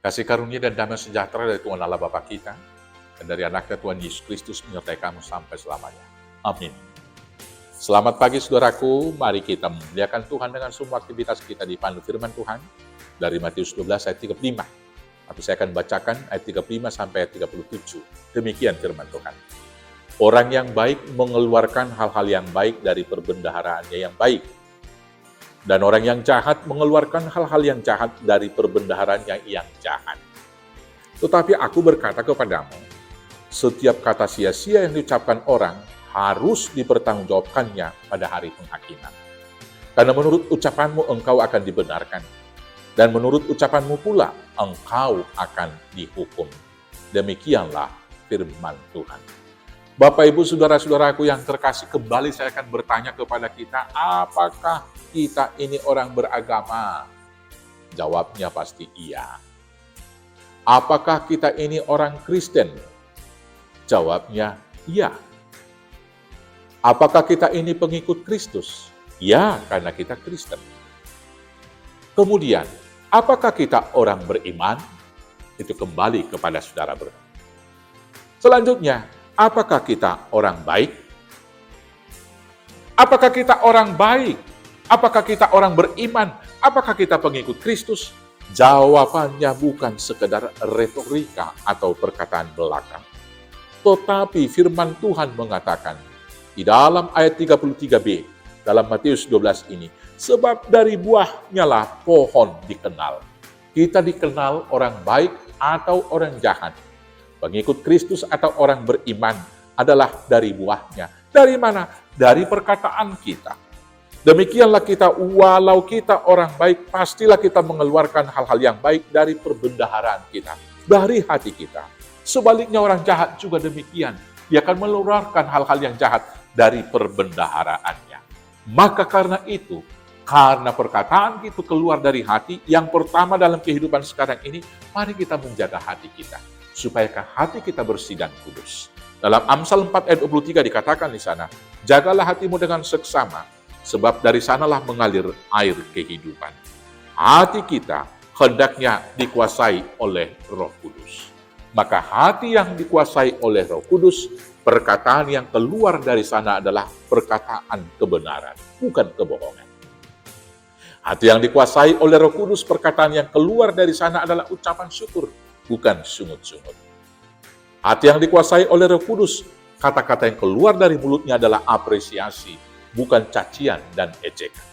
Kasih karunia dan damai sejahtera dari Tuhan Allah Bapa kita, dan dari anaknya Tuhan Yesus Kristus menyertai kamu sampai selamanya. Amin. Selamat pagi saudaraku, mari kita memuliakan Tuhan dengan semua aktivitas kita dipandu firman Tuhan dari Matius 12 ayat 35. Tapi saya akan bacakan ayat 35 sampai ayat 37. Demikian firman Tuhan. Orang yang baik mengeluarkan hal-hal yang baik dari perbendaharaannya yang baik. Dan orang yang jahat mengeluarkan hal-hal yang jahat dari perbendaharaannya yang jahat. Tetapi aku berkata kepadamu, setiap kata sia-sia yang diucapkan orang harus dipertanggungjawabkannya pada hari penghakiman. Karena menurut ucapanmu engkau akan dibenarkan, dan menurut ucapanmu pula engkau akan dihukum. Demikianlah firman Tuhan. Bapak, Ibu, Saudara-saudaraku yang terkasih, kembali saya akan bertanya kepada kita, apakah kita ini orang beragama? Jawabnya pasti iya. Apakah kita ini orang Kristen? Jawabnya iya. Apakah kita ini pengikut Kristus? Ya, karena kita Kristen. Kemudian, apakah kita orang beriman? Itu kembali kepada saudara beriman. Selanjutnya, apakah kita orang baik? Apakah kita orang baik? Apakah kita orang beriman? Apakah kita pengikut Kristus? Jawabannya bukan sekedar retorika atau perkataan belaka. Tetapi firman Tuhan mengatakan di dalam ayat 33b dalam Matius 12 ini, sebab dari buahnya lah pohon dikenal. Kita dikenal orang baik atau orang jahat. Pengikut Kristus atau orang beriman adalah dari buahnya. Dari mana? Dari perkataan kita. Demikianlah kita, walau kita orang baik, pastilah kita mengeluarkan hal-hal yang baik dari perbendaharaan kita, dari hati kita. Sebaliknya orang jahat juga demikian. Dia akan mengeluarkan hal-hal yang jahat dari perbendaharaannya. Maka karena itu, karena perkataan itu keluar dari hati, yang pertama dalam kehidupan sekarang ini, mari kita menjaga hati kita, supaya hati kita bersih dan kudus. Dalam Amsal 4 ayat 23 dikatakan di sana, jagalah hatimu dengan seksama, sebab dari sanalah mengalir air kehidupan. Hati kita hendaknya dikuasai oleh Roh Kudus. Maka hati yang dikuasai oleh Roh Kudus, perkataan yang keluar dari sana adalah perkataan kebenaran, bukan kebohongan. Hati yang dikuasai oleh Roh Kudus, perkataan yang keluar dari sana adalah ucapan syukur, bukan sungut-sungut. Hati yang dikuasai oleh Roh Kudus, kata-kata yang keluar dari mulutnya adalah apresiasi, bukan cacian dan ejekan.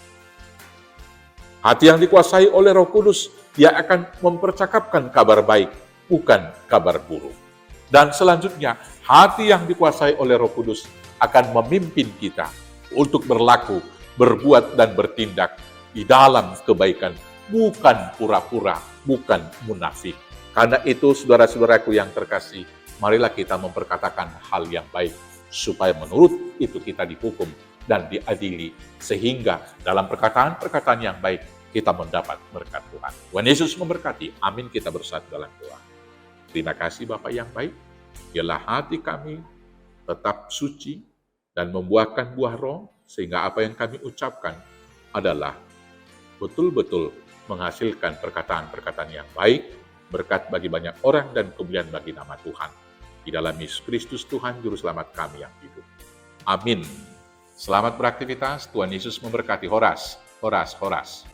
Hati yang dikuasai oleh Roh Kudus, dia akan mempercakapkan kabar baik, bukan kabar buruk. Dan selanjutnya, hati yang dikuasai oleh Roh Kudus akan memimpin kita untuk berlaku, berbuat, dan bertindak di dalam kebaikan, bukan pura-pura, bukan munafik. Karena itu, saudara-saudaraku yang terkasih, marilah kita memperkatakan hal yang baik, supaya menurut itu kita dihukum dan diadili, sehingga dalam perkataan-perkataan yang baik, kita mendapat berkat Tuhan. Tuhan Yesus memberkati. Amin. Kita bersatu dalam doa. Terima kasih Bapa yang baik, biarlah hati kami tetap suci dan membuahkan buah roh, sehingga apa yang kami ucapkan adalah betul-betul menghasilkan perkataan-perkataan yang baik, berkat bagi banyak orang dan kemuliaan bagi nama Tuhan. Di dalam Yesus Kristus Tuhan, Juru Selamat kami yang hidup. Amin. Selamat beraktivitas, Tuhan Yesus memberkati. Horas, horas, horas.